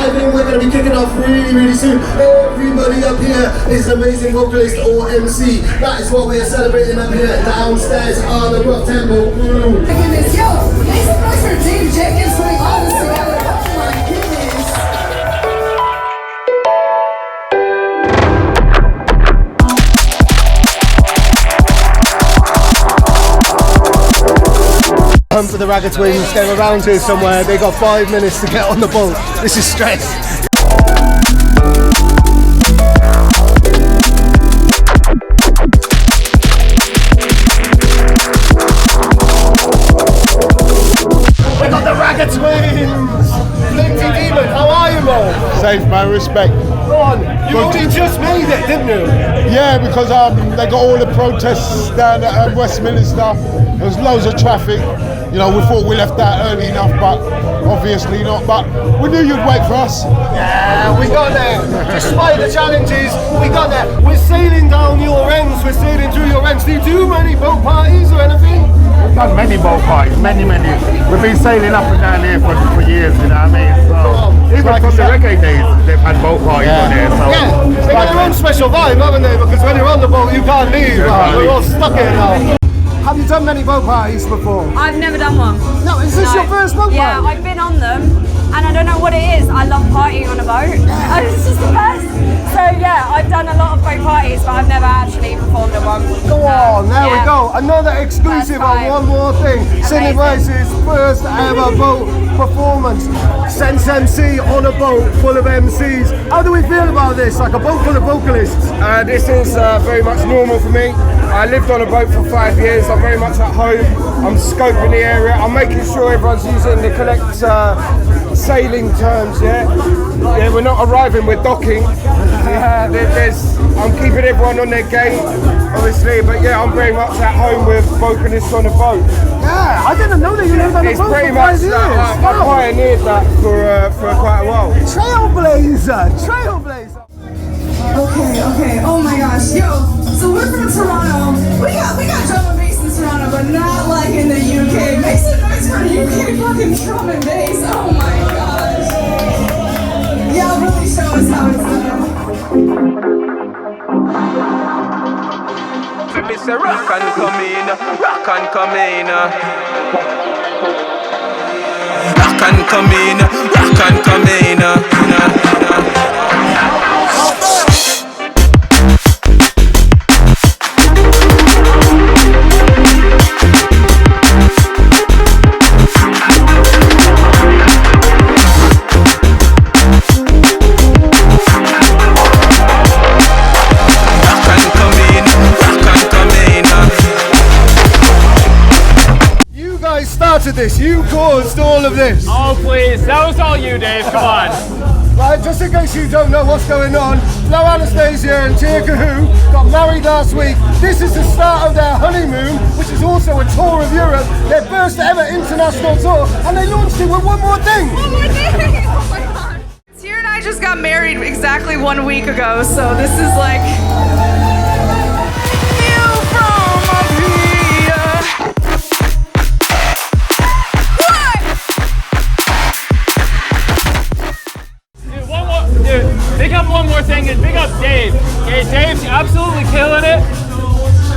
arriving. We're going to be kicking off really soon. Everybody up here is an amazing vocalist or MC. That is what we are celebrating up here downstairs on the Rock Temple. Yo, make some noise for Dave Jenkins putting all this together. Oh my goodness. Come for the Ragga twins, they're around here somewhere. They got 5 minutes to get on the boat. This is stress. We got the Ragga twins! Flinty Demon, how are you, Mo? Safe, man, respect. Go on, you only just made it, didn't you? Yeah, because they got all the protests down at Westminster. There was loads of traffic. You know, we thought we left that early enough, but obviously not. But we knew you'd wait for us. Yeah, we got there. Despite the challenges, we got there. We're sailing down your ends, we're sailing through your ends. Do you do many boat parties or anything? We've done many boat parties, many. We've been sailing up and down here for years, you know what I mean? So, even from the reggae days, they've had boat parties on here. So yeah, they got their own special vibe, haven't they? Because when you're on the boat, you can't leave. We're all stuck here now. Have you done many boat parties before? I've never done one. No, is this your first boat party? Yeah, I've been on them, and I don't know what it is. I love partying on a boat. It's just the best. So yeah, I've done a lot of boat parties, but I've never actually performed at one. Go on, there we go. Another exclusive on one more thing. Cindy Bryce's first ever boat performance. Sense MC on a boat full of MCs. How do we feel about this? Like a boat full of vocalists? This is very much normal for me. I lived on a boat for 5 years. I'm very much at home. I'm scoping the area. I'm making sure everyone's using the correct sailing terms. Yeah, we're not arriving. We're docking. I'm keeping everyone on their game, obviously. But yeah, I'm very much at home with vocalists on a boat. Yeah, I didn't know that you lived on a boat for 5 years. I pioneered that for quite a while. Trailblazer. Okay, oh my gosh, yo, so we're from Toronto. We got drum and bass in Toronto, but not like in the UK. Make some noise for UK fucking drum and bass, oh my gosh. Yeah, really show us how it's done. It's a rock and come in, rock and come in. Rock and come in, rock and come in. This, you caused all of this. Oh please, that was all you, Dave, come on. Right, just in case you don't know what's going on, Flowanastasia and Tyr Kohout got married last week. This is the start of their honeymoon, which is also a tour of Europe, their first ever international tour, and they launched it with one more thing. One more thing, oh my god. Tyr and I just got married exactly 1 week ago, so this is like... Big up one more thing and big up Dave. Okay, Dave's absolutely killing it.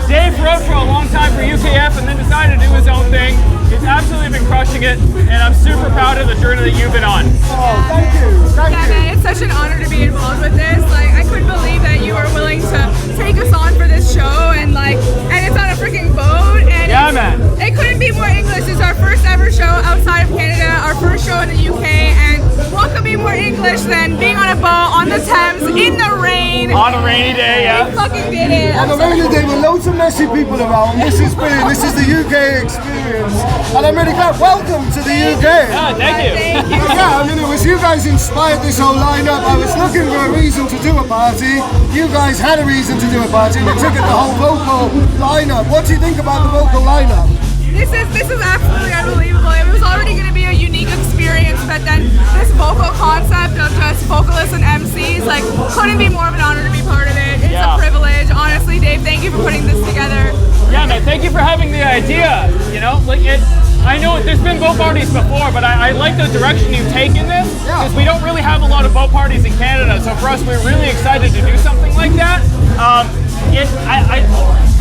Dave wrote for a long time for UKF and then decided to do his own thing. He's absolutely been crushing it, and I'm super proud of the journey that you've been on. Oh, thank you. Yeah, man, it's such an honor to be involved with this. Like, I couldn't believe that you were willing to take us on for this show, and it's on a freaking boat. And yeah, man. It couldn't be more English. It's our first ever show outside of Canada, our first show in the UK, and what could be more English than being on a boat on the Thames in the rain? On a rainy day, yeah. We fucking did it. On a rainy day with loads of messy people around. This is the UK experience, and I'm really glad. Welcome to the UK. Yeah, thank you. Yeah, I mean, it was you guys inspired this whole lineup. I was looking for a reason to do a party. You guys had a reason to do a party. We took it the whole vocal lineup. What do you think about the vocal lineup? This is absolutely unbelievable. It was already going to be a unique experience, but then this vocal concept of just vocalists and MCs, like, couldn't be more of an honor to be part of it. It's a privilege. Honestly, Dave, thank you for putting this together. Yeah, man, thank you for having the idea. You know, like I know there's been boat parties before, but I like the direction you've taken this, because we don't really have a lot of boat parties in Canada, so for us, we're really excited to do something like that.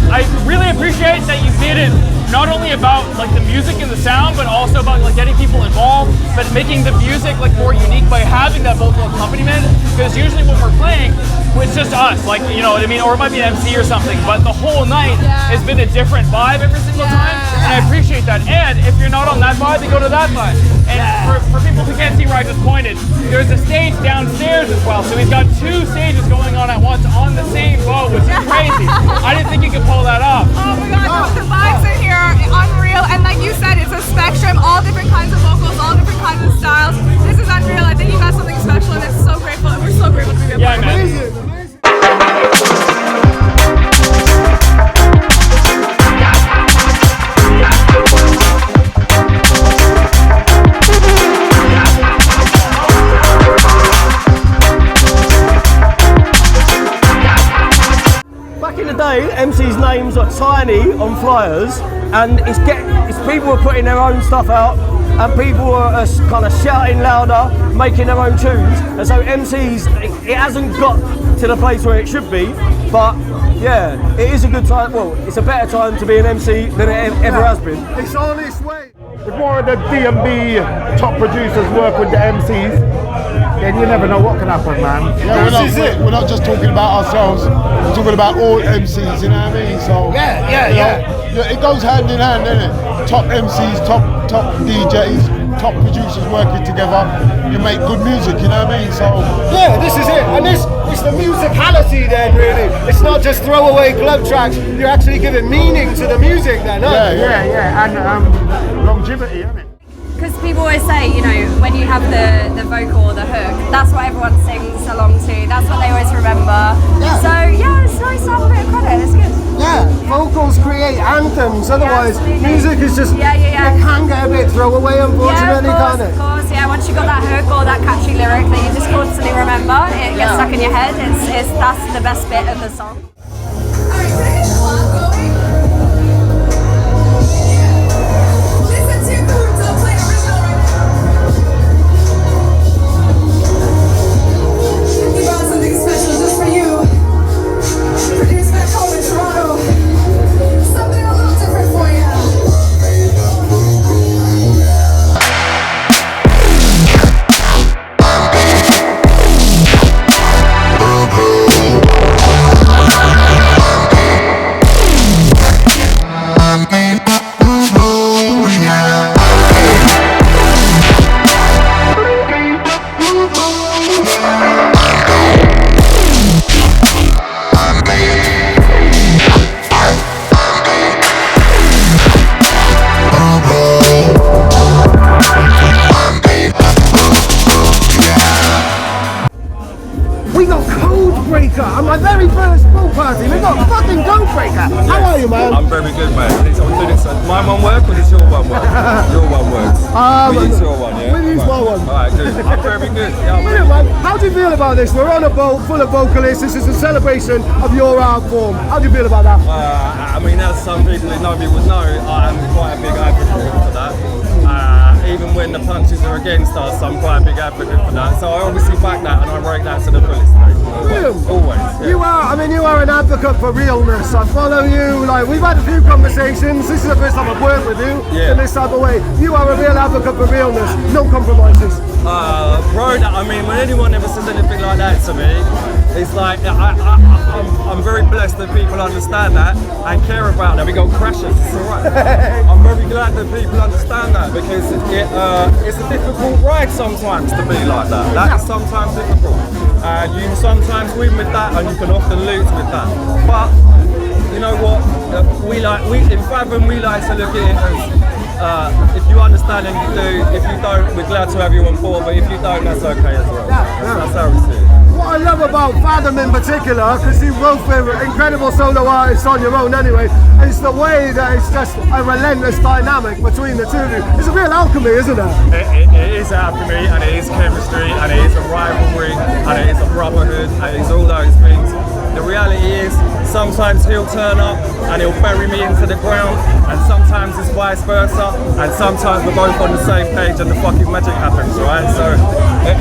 I really appreciate that you made it not only about like the music and the sound, but also about like getting people involved, but making the music like more unique by having that vocal accompaniment. Because usually when we're playing, it's just us, like, you know what I mean, or it might be an MC or something. But the whole night has been a different vibe every single time, and I appreciate that. And if you're not on that vibe, then go to that vibe. And for people who can't see where I just pointed, there's a stage downstairs as well. So we've got 2 stages going on at once on the same boat, which is crazy. I didn't think you could pull that off. Oh my god, the vibes in here are unreal, and like you said, it's a spectrum, all different kinds of vocals, all different kinds of styles. This is unreal. I think you got something special, and it's so grateful, and we're so grateful to be a part of it. Amazing. Back in the day, MC's names are tiny on flyers, and it's people are putting their own stuff out, and people are kind of shouting louder, making their own tunes, and so MCs, it hasn't got to the place where it should be, but yeah, it is a good time. Well, it's a better time to be an MC than it ever has been. It's on its way. If more of the D&B top producers work with the MCs, then you never know what can happen, man. Yeah, we're not just talking about ourselves, we're talking about all MCs, you know what I mean? So yeah, it goes hand in hand, doesn't it? Top MCs, top DJs, top producers working together, you make good music, you know what I mean? So yeah, this is it, and it's the musicality then, really. It's not just throwaway club tracks. You're actually giving meaning to the music then, aren't you? Yeah, and longevity, isn't it? Because people always say, you know, when you have the vocal or the hook, that's what everyone sings along to. That's what they always remember. Yeah. So yeah, it's nice to have a bit of credit. It's good. Yeah, vocals create anthems. Otherwise, music is just it can get a bit throwaway, unfortunately, can't it? Of course, yeah. Once you got that hook or that catchy lyric that you just constantly remember, it gets stuck in your head. That's the best bit of the song. Alright, can I get the clock going? This is Tyr Kohout, so play original right now. We brought something special just for you. Produced back home in Toronto. Something a little different for you. We got Codebreaker on my very first pool party. We got fucking Codebreaker. How are you, man? I'm very good, man. My one work or does your one work? Your one works. We use your one, yeah? We use my one. Alright, good. I'm very good. Yeah, Brilliant, man. How do you feel about this? We're on a boat full of vocalists. This is a celebration of your art form. How do you feel about that? I mean, as some people in NoDave would know, I'm quite a big advocate for that. Even when the punches are against us, I'm quite a big advocate for that. So I obviously back that and I rate that to the fullest. Always. Yeah. You are an advocate for realness. I follow you. Like, we've had a few conversations. This is the first time I've worked with you in this type of way. You are a real advocate for realness. No compromises. Bro, I mean, when anyone ever says anything like that to me, it's like I'm very blessed that people understand that and care about that. We got crashes, it's alright. I'm very glad that people understand that because it's a difficult ride sometimes to be like that. That is sometimes difficult. And you sometimes win with that and you can often lose with that. But you know what? In Fathom we like to look at it as if you understand and you do, if you don't, we're glad to have you on board, but if you don't, that's okay as well. That's how we see it. What I love about Fathom in particular, because you both are incredible solo artists on your own anyway, is the way that it's just a relentless dynamic between the two of you. It's a real alchemy, isn't it? It is alchemy, and it is chemistry, and it is a rivalry, and it is a brotherhood, and it is all those things. The reality is, Sometimes he'll turn up and he'll bury me into the ground, and sometimes it's vice versa, and sometimes we're both on the same page and the fucking magic happens, right? So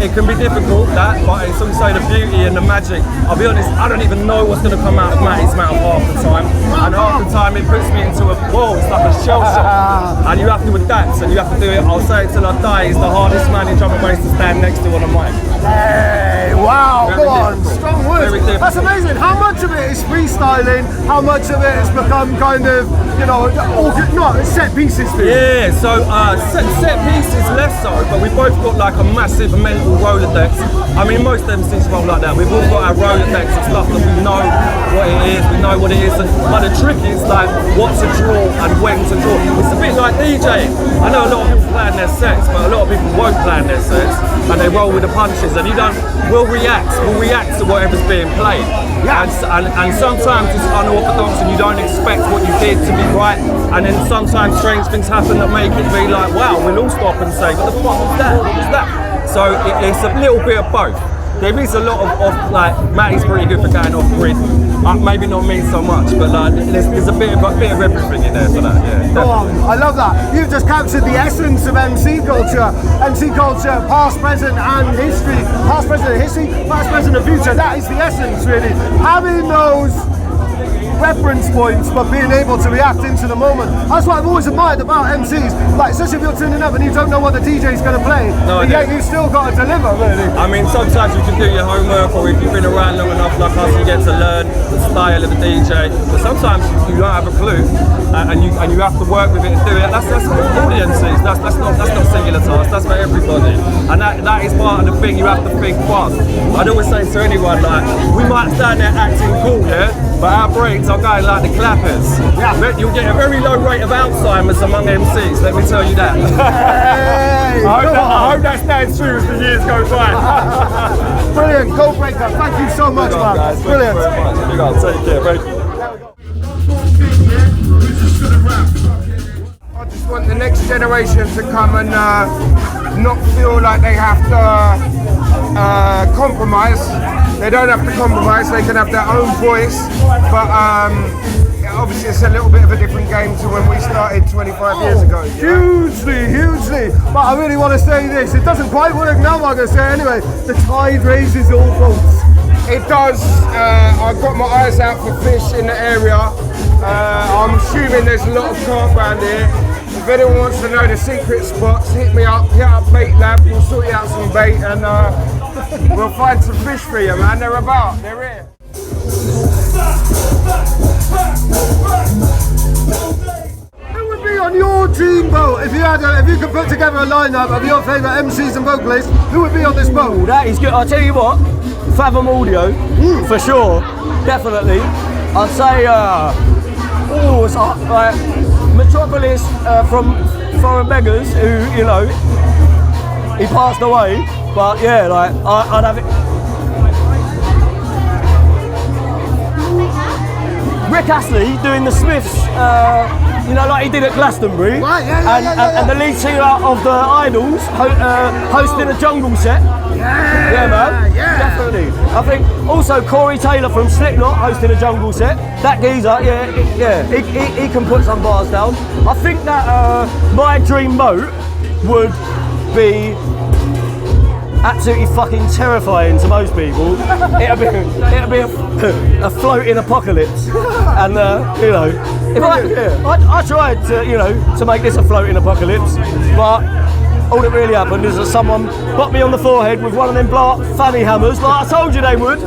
it can be difficult, that, but it's also the beauty and the magic. I'll be honest, I don't even know what's going to come out of Matty's mouth half the time, and half the time it puts me into a wall, it's like a shell shock, and you have to adapt and you have to do it. I'll say it till I die, he's the hardest man in drum and bass to stand next to on a mic. Hey, wow, Very go on, difficult. strong words. Very difficult. That's amazing. How much of it is freestyling? How much of it has become kind of, you know, set pieces for you? Yeah, so set pieces less so, but we've both got like a massive mental Rolodex. I mean, most MCs roll like that. We've all got our Rolodex of stuff that we know what it is, we know what it is. But the trick is like what to draw and when to draw. It's a bit like DJing. I know a lot of people plan their sets, but a lot of people won't plan their sets and they roll with the punches, and we'll react to whatever's being played. Yeah. And sometimes it's unorthodox and you don't expect what you did to be right, and then sometimes strange things happen that make it be like, wow, we'll all stop and say, what the fuck was that? What was that? So it's a little bit of both. There is a lot of like, Matty's pretty good for going off grid. Maybe not me so much, but like, there's a bit of everything in there for that. Yeah. Go on, I love that. You've just captured the essence of MC culture. MC culture, past, present, and history. Past, present, and history. Past, present, and future. That is the essence, really. Having those reference points, but being able to react into the moment. That's what I've always admired about MCs. Like, especially if you're turning up and you don't know what the DJ's going to play, but yet you've still got to deliver, really. I mean, sometimes you can do your homework, or if you've been around long enough like us, you get to learn the style of the DJ. But sometimes you don't have a clue, and you have to work with it and do it. That's for all the MCs. That's not singular task. That's for everybody. And that is part of the thing. You have to think fast. I'd always say to anyone, like, we might stand there acting cool, yeah, but our brains are going like the clappers. Yeah. You'll get a very low rate of Alzheimer's among MCs, let me tell you that. Hey, I hope that stands true as the years go by. Brilliant, Codebreaker, thank you so much, man. Guys, brilliant. Thank you very much. You guys, take care, mate. I just want the next generation to come and not feel like they have to compromise. They don't have to compromise, they can have their own voice, but obviously it's a little bit of a different game to when we started 25 years ago. Hugely. But I really want to say this, it doesn't quite work now, I'm going to say anyway. The tide raises all boats. It does. I've got my eyes out for fish in the area. I'm assuming there's a lot of carp around here. If anyone wants to know the secret spots, hit me up, hit up Bait Lab, we'll sort you out some bait, and we'll find some fish for you, man. They're about, they're here. Who would be on your dream boat if you could put together a lineup of your favourite MCs and vocalists? Who would be on this boat? Oh, that is good. I'll tell you what, Fathom Audio, for sure, definitely. I'd say, it's like Metropolis from Foreign Beggars, who, you know, he passed away, but yeah, like, I'd have it. Rick Astley doing the Smiths, you know, like he did at Glastonbury, right, and the lead singer of the Idols hosting a jungle set. Yeah, man, definitely. I think also Corey Taylor from Slipknot hosting a jungle set. That geezer, he can put some bars down. I think that my dream boat would be absolutely fucking terrifying to most people. It'll be a floating apocalypse, and you know, if I tried to make this a floating apocalypse, but all that really happened is that someone got me on the forehead with one of them fanny hammers, like I told you they would.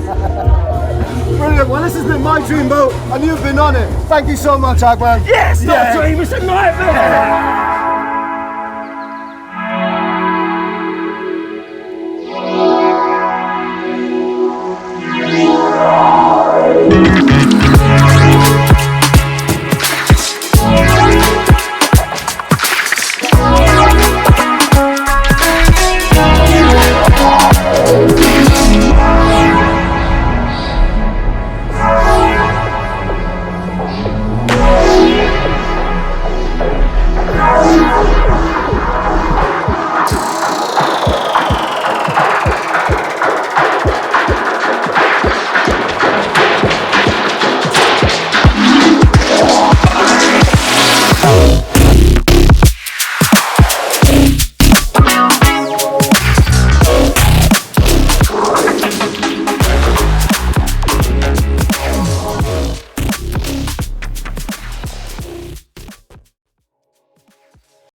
Brilliant. Well, this has been my dream boat, and you've been on it. Thank you so much, Agman. Yes, not a dream, it's a nightmare.